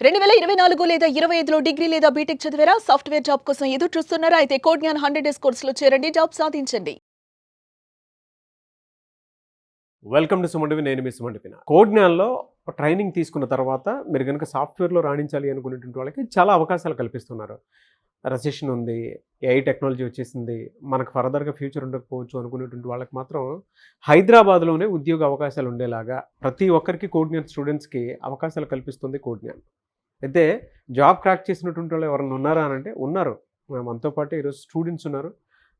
2024 లేదా 25లో డిగ్రీ లేదా బీటెక్ చదివారా? సాఫ్ట్‌వేర్ జాబ్ కోసం ఎదురు చూస్తున్నారా? అయితే కోడ్ జ్ఞాన్ 100 డేస్ కోర్సులో చేరండి, జాబ్ సాధించండి. Welcome to Suman TV. నేను మీ సుమన్ టీవీ. కోడ్ జ్ఞాన్లో ట్రైనింగ్ తీసుకున్న తర్వాత మీరు కనుక సాఫ్ట్వేర్లో రాణించాలి అనుకునేటువంటి వాళ్ళకి చాలా అవకాశాలు కల్పిస్తున్నారు. రెసెషన్ ఉంది, ఏఐ టెక్నాలజీ వచ్చేసింది, మనకు ఫర్దర్గా ఫ్యూచర్ ఉండకపోవచ్చు అనుకునేటువంటి వాళ్ళకి మాత్రం హైదరాబాద్లోనే ఉద్యోగ అవకాశాలు ఉండేలాగా ప్రతి ఒక్కరికి కోడ్ జ్ఞాన్ స్టూడెంట్స్కి అవకాశాలు కల్పిస్తుంది కోడ్ జ్ఞాన్. అయితే జాబ్ క్రాక్ చేసినటువంటి వాళ్ళు ఎవరైనా ఉన్నారా అని అంటే ఉన్నారు. మనతో పాటు ఈరోజు స్టూడెంట్స్ ఉన్నారు.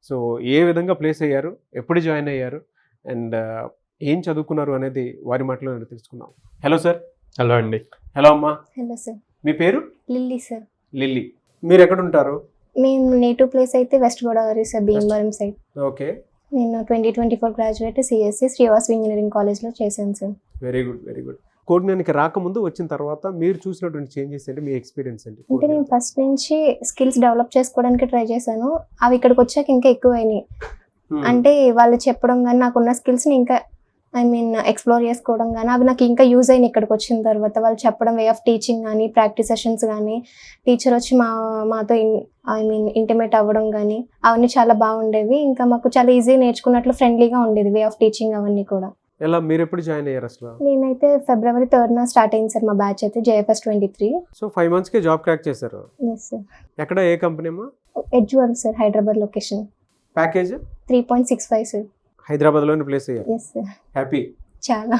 సో ఏ విధంగా ప్లేస్ అయ్యారు, ఎప్పుడు జాయిన్ అయ్యారు అండ్ ఏం చదువుకున్నారు అనేది వారి మాటలో తెలుసుకుందాం. Hello sir. హలో అండి. హలో అమ్మా. Hello sir. మీ పేరు? Lilly sir. లిల్లీ. మీరు ఎక్కడ ఉంటారు? మేము నేటివ్ ప్లేస్ అయితే west Godavari sir, Bhimavaram side. Okay. నేను 2024 గ్రాడ్యుయేట్ సిఎస్సి శ్రీవాసవి ఇంజనీరింగ్ కాలేజ్లో చేశాను సార్. Very good, very good. Code జ్ఞాన్కి రాకముందు వచ్చిన తర్వాత మీరు చూసినటువంటి చేంజెస్ ఏంటి, మీ ఎక్స్పీరియన్స్ ఏంటి? అంటే నేను ఫస్ట్ నుంచి స్కిల్స్ డెవలప్ చేసుకోవడానికి ట్రై చేశాను. అవి ఇక్కడికి వచ్చాక ఇంకా ఎక్కువైనాయి. అంటే వాళ్ళు చెప్పడం కానీ నాకున్న స్కిల్స్ని ఇంకా ఎక్స్ప్లోర్ చేసుకోవడం కానీ అవి నాకు ఇంకా యూజ్ అయినాయి ఇక్కడికి వచ్చిన తర్వాత. వాళ్ళు చెప్పడం, వే ఆఫ్ టీచింగ్ కానీ, ప్రాక్టీస్ సెషన్స్ కానీ, టీచర్ వచ్చి మాతో ఇంటిమేట్ అవ్వడం కానీ అవన్నీ చాలా బాగుండేవి. ఇంకా మాకు చాలా ఈజీగా నేర్చుకున్నట్లు ఫ్రెండ్లీగా ఉండేది వే ఆఫ్ టీచింగ్ అవన్నీ కూడా. ఎలా మీరు ఎప్పుడు జాయిన్ అయ్యారు అసలు? నేనైతే February 3rd స్టార్ట్ అయింది సార్ మా బ్యాచ్ అయితే, JFS 23. సో 5 monthsకే జాబ్ క్రాక్ చేశారు. Yes sir. ఎక్కడ, ఏ కంపెనీ అమ్మా? Edge work sir, Hyderabad location. Package 3.65 sir. హైదరాబాద్లోనే ప్లేస్ అయ్యారు. Yes sir. హ్యాపీ. చాలా.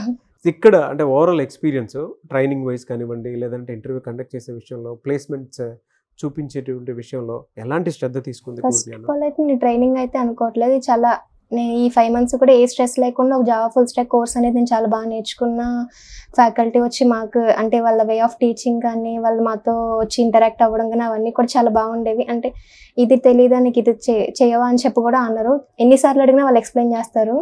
ఇక్కడ అంటే ఓవరాల్ ఎక్స్పీరియన్స్ ట్రైనింగ్ వైజ్ కానివ్వండి, లేదంటే ఇంటర్వ్యూ కండక్ట్ చేసే విషయంలో, ప్లేస్మెంట్స్ చూపించేటువంటి విషయంలో ఎలాంటి శ్రద్ధ తీసుకుంది? ఫస్ట్ ఆఫ్ ఆల్ అయితే నేను ట్రైనింగ్ అయితే అనుకోవట్లేదు. చాలా నేను ఈ 5 months కూడా ఏ స్ట్రెస్ లేకుండా ఒక జావా ఫుల్ స్టాక్ కోర్స్ అనేది నేను చాలా బాగా నేర్చుకున్న. ఫ్యాకల్టీ వచ్చి మాకు అంటే వాళ్ళ వే ఆఫ్ టీచింగ్ కానీ, వాళ్ళు మాతో వచ్చి ఇంటరాక్ట్ అవ్వడం కానీ అవన్నీ కూడా చాలా బాగుండేవి. అంటే ఇది తెలియదా నీకు, ఇది చేయవా అని చెప్పి కూడా అన్నారు. ఎన్నిసార్లు అడిగినా వాళ్ళు ఎక్స్ప్లెయిన్ చేస్తారు.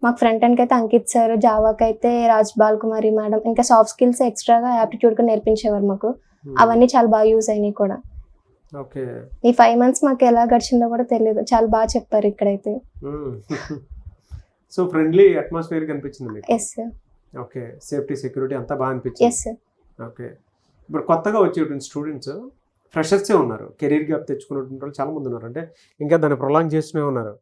మాకు ఫ్రంట్ ఎండ్కి అయితే అంకిత్ సార్, జావాకి అయితే రాజ్ బాల్కుమారి మేడం, ఇంకా సాఫ్ట్ స్కిల్స్ ఎక్స్ట్రాగా యాప్టిట్యూడ్గా నేర్పించేవారు మాకు. అవన్నీ చాలా బాగా యూజ్ అయినాయి కూడా. ఓకే. ఈ 5 months మాకు ఎలా గడిచిందో కూడా తెలియదు. చాలా బాగా చెప్పారు ఇక్కడైతే. సో ఫ్రెండ్లీ అట్మాస్ఫియర్ కనిపించింది మీకు? Yes sir. Okay. Safety, security అంతా బాగా అనిపించింది? Yes sir. ఓకే. ఇప్పుడు కొత్తగా వచ్చేటువంటి స్టూడెంట్స్ ఫ్రెషర్సే ఉన్నారు, కెరీర్ గ్యాప్ తెచ్చుకున్నటువంటి వాళ్ళు చాలా మంది ఉన్నారు. అంటే ఇంకా దాన్ని ప్రొలాంగ్ చేస్తూనే ఉన్నారు.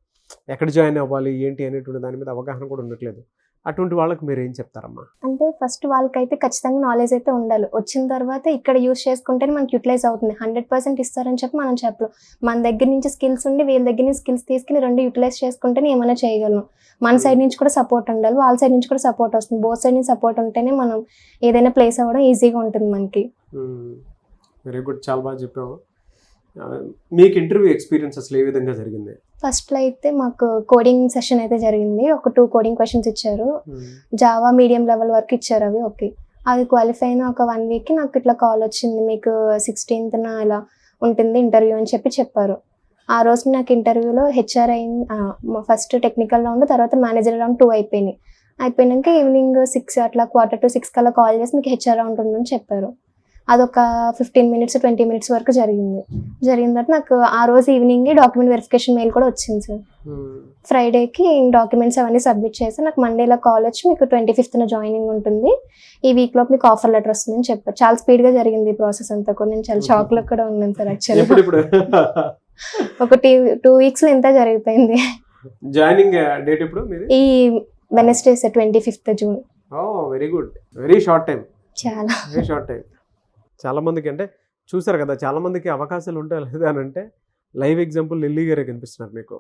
ఎక్కడ జాయిన్ అవ్వాలి ఏంటి అనేటువంటి దాని మీద అవగాహన కూడా ఉండట్లేదు. అటువంటి వాళ్ళకి మీరు ఏం చెప్తారమ్మా? అంటే ఫస్ట్ వాళ్ళకైతే ఖచ్చితంగా నాలెడ్జ్ అయితే ఉండాలి. వచ్చిన తర్వాత ఇక్కడ యూజ్ చేసుకుంటేనే మనకి యూటిలైజ్ అవుతుంది. 100% ఇస్తారని చెప్పి మనం చెప్పలేం. మన దగ్గర నుంచి స్కిల్స్ ఉండి వీళ్ళ దగ్గర నుంచి స్కిల్స్ తీసుకుని రెండు యూటిలైజ్ చేసుకుంటేనే ఏమైనా చేయగలం. మన సైడ్ నుంచి కూడా సపోర్ట్ ఉండాలి, వాళ్ళ సైడ్ నుంచి కూడా సపోర్ట్ వస్తుంది. బోత్ సైడ్ నుంచి సపోర్ట్ ఉంటేనే మనం ఏదైనా ప్లేస్ అవ్వడం ఈజీగా ఉంటుంది మనకి. వెరీ గుడ్, చాలా బాగా చెప్పావు. మీకు ఇంటర్వ్యూ ఎక్స్పీరియన్స్ అసలు ఏ విధంగా జరిగింది? ఫస్ట్లో అయితే మాకు కోడింగ్ సెషన్ అయితే జరిగింది. ఒక 2 కోడింగ్ క్వశ్చన్స్ ఇచ్చారు. జావా మీడియం లెవెల్ వరకు ఇచ్చారు. అవి ఓకే. అది క్వాలిఫై అయిన ఒక 1 weekకి నాకు ఇట్లా కాల్ వచ్చింది, మీకు 16th ఇలా ఉంటుంది ఇంటర్వ్యూ అని చెప్పారు. ఆ రోజు నాకు ఇంటర్వ్యూలో హెచ్ఆర్ అయింది. ఫస్ట్ టెక్నికల్ రౌండ్, తర్వాత మేనేజర్ రౌండ్ 2 అయిపోయినాయి. అయిపోయినాక ఈవినింగ్ 6 అట్లా 5:45 కల్లా కాల్ చేసి మీకు హెచ్ఆర్ రౌండ్ ఉందని చెప్పారు. అదొక 15 minutes 20 minutes వరకు జరిగిన తర్వాత నాకు ఆ రోజు ఈవినింగ్ డాక్యుమెంట్ వెరిఫికేషన్ మెయిల్ కూడా వచ్చింది సార్. ఫ్రైడేకి డాక్యుమెంట్స్ అవన్నీ సబ్మిట్ చేసి నాకు మండేలో కాల్ వచ్చి మీకు 25th జాయినింగ్ ఉంటుంది, ఈ వీక్లో మీకు ఆఫర్ లెటర్ వస్తుందని చెప్పారు. చాలా స్పీడ్గా జరిగింది ఈ ప్రాసెస్ అంతా కూడా. నేను చాలా షాక్లో కూడా ఉన్నాను సార్ యాక్చువల్లీ. ఒక 2 weeks ఇంత జరిగిపోయింది. జాయినింగ్ డేట్ ఇప్పుడు ఈ Wednesday sir, 25th June. Very good, very short time. చాలా వెరీ షార్ట్ టైం. చాలామందికి అంటే చూసారు కదా, చాలామందికి అవకాశాలు ఉంటాయి లేదా అని అంటే లైవ్ ఎగ్జాంపుల్ లిల్లీ గారే కనిపిస్తున్నారు మీకు.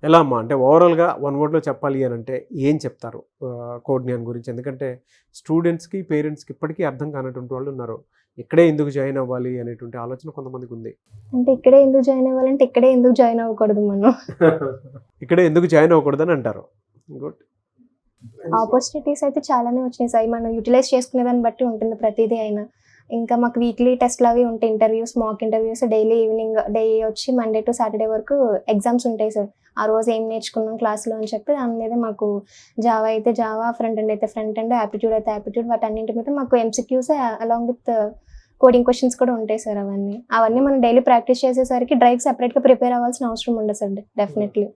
ఎలా అమ్మా, అంటే ఓవరాల్గా 1 wordలో చెప్పాలి అని అంటే ఏం చెప్తారు కోడ్ జ్ఞాన్ గురించి? ఎందుకంటే స్టూడెంట్స్కి, పేరెంట్స్కి ఇప్పటికీ అర్థం కానటువంటి వాళ్ళు ఉన్నారు. ఇక్కడే ఎందుకు జాయిన్ అవ్వాలి అనేటువంటి ఆలోచన కొంతమందికి ఉంది. అంటే ఇక్కడే ఎందుకు జాయిన్ అవ్వాలంటే ఇక్కడే ఎందుకు జాయిన్ అవ్వకూడదు మనం? ఇక్కడే ఎందుకు జాయిన్ అవ్వకూడదని అంటారు. గుడ్. ఆపర్చునిటీస్ అయితే చాలానే వచ్చినాయి సార్. మనం యూటిలైజ్ చేసుకునే దాన్ని బట్టి ఉంటుంది ప్రతిదీ అయినా. ఇంకా మాకు వీక్లీ టెస్ట్లు అవి ఉంటాయి, interviews, mock interviews. Daily evening వచ్చి మండే టు సాటర్డే వరకు ఎగ్జామ్స్ ఉంటాయి సార్. ఆ రోజు ఏం నేర్చుకున్నాం క్లాస్లో అని చెప్పి దాని మీద మాకు జావా అయితే జావా, ఫ్రంట్ ఎండ్ అయితే ఫ్రంట్ ఎండ్, యాప్టిట్యూడ్ అయితే యాప్టిట్యూడ్, వాటన్నింటి మీద మాకు MCQs along with coding questions కూడా ఉంటాయి సార్. అవన్నీ మనం డైలీ ప్రాక్టీస్ చేసేసరికి డ్రైవ్ సెపరేట్గా ప్రిపేర్ అవ్వాల్సిన అవసరం ఉండదు సార్. డెఫినెట్లీ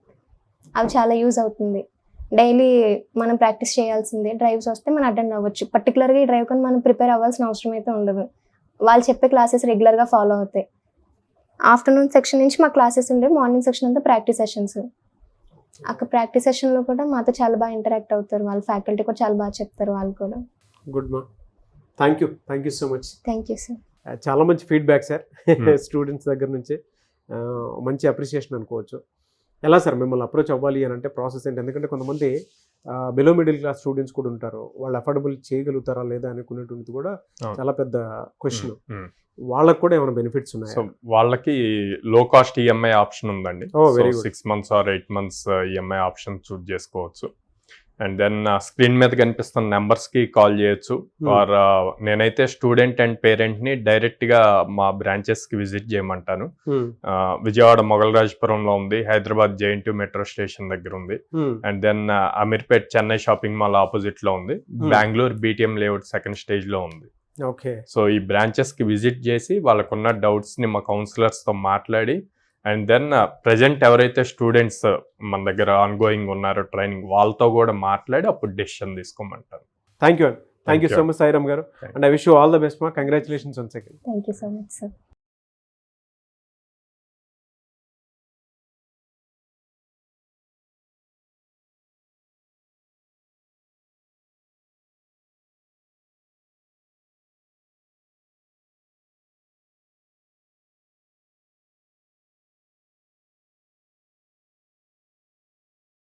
అవి చాలా యూజ్ అవుతుంది. డైలీ మనం ప్రాక్టీస్ చేయాల్సిందే. డ్రైవ్స్ వస్తే మనం అటెండ్ అవ్వచ్చు. పర్టికులర్గా ఈ డ్రైవ్ కానీ మనం ప్రిపేర్ అవ్వాల్సిన అవసరం అయితే ఉండదు. వాళ్ళు చెప్పే క్లాసెస్ రెగ్యులర్గా ఫాలో అవుతాయి. ఆఫ్టర్నూన్ సెక్షన్ నుంచి మా క్లాసెస్ ఉండే, మార్నింగ్ సెక్షన్ అంతా ప్రాక్టీస్ సెషన్స్. అక్కడ ప్రాక్టీస్ సెషన్లో కూడా మాతో చాలా బాగా ఇంటరాక్ట్ అవుతారు, వాళ్ళ ఫ్యాకల్టీ కూడా చాలా బాగా చెప్తారు వాళ్ళు కూడా. గుడ్ మా, thank you so much. Thank you sir. చాలా మంచి ఫీడ్బ్యాక్ సార్ స్టూడెంట్స్ దగ్గర నుంచి, మంచి అప్రిషియేషన్ అనుకోవచ్చు. ఎలా సార్ మిమ్మల్ని అప్రోచ్ అవ్వాలి అని అంటే ప్రాసెస్ ఏంటి? ఎందుకంటే కొంతమంది బిలో మిడిల్ క్లాస్ స్టూడెంట్స్ కూడా ఉంటారు, వాళ్ళు అఫోర్డబుల్ చేయగలుగుతారా లేదా అనుకునేటువంటిది కూడా చాలా పెద్ద క్వశ్చన్. వాళ్ళకి కూడా ఏమైనా బెనిఫిట్స్ ఉన్నాయి? సో వాళ్ళకి లో కాస్ట్ ఈఎంఐ ఆప్షన్ ఉందండి. Very good. 6 months or 8 months EMI option choose చేసుకోవచ్చు. అండ్ దెన్ స్క్రీన్ మీద కనిపిస్తున్న నెంబర్స్కి కాల్ చేయొచ్చు. ఆర్ నేనైతే స్టూడెంట్ అండ్ పేరెంట్ని డైరెక్ట్గా మా బ్రాంచెస్కి విజిట్ చేయమంటాను. విజయవాడ మొగల్రాజపురంలో ఉంది, హైదరాబాద్ JNT మెట్రో స్టేషన్ దగ్గర ఉంది, and then Ameerpet Chennai shopping mall ఆపోజిట్లో ఉంది, బెంగళూరు BTM లేఅవుట్ సెకండ్ స్టేజ్లో ఉంది. ఓకే. సో ఈ బ్రాంచెస్కి విజిట్ చేసి వాళ్ళకున్న డౌట్స్ని మా కౌన్సిలర్స్తో మాట్లాడి, అండ్ దెన్ ప్రజెంట్ ఎవరైతే స్టూడెంట్స్ మన దగ్గర ఆన్గోయింగ్ ఉన్నారో ట్రైనింగ్, వాళ్ళతో కూడా మాట్లాడి అప్పుడు డెసిషన్ తీసుకోమంటారు. Thank you so much Sairam garu, and I wish you all the best మా. Congratulations once again. Thank you so much sir.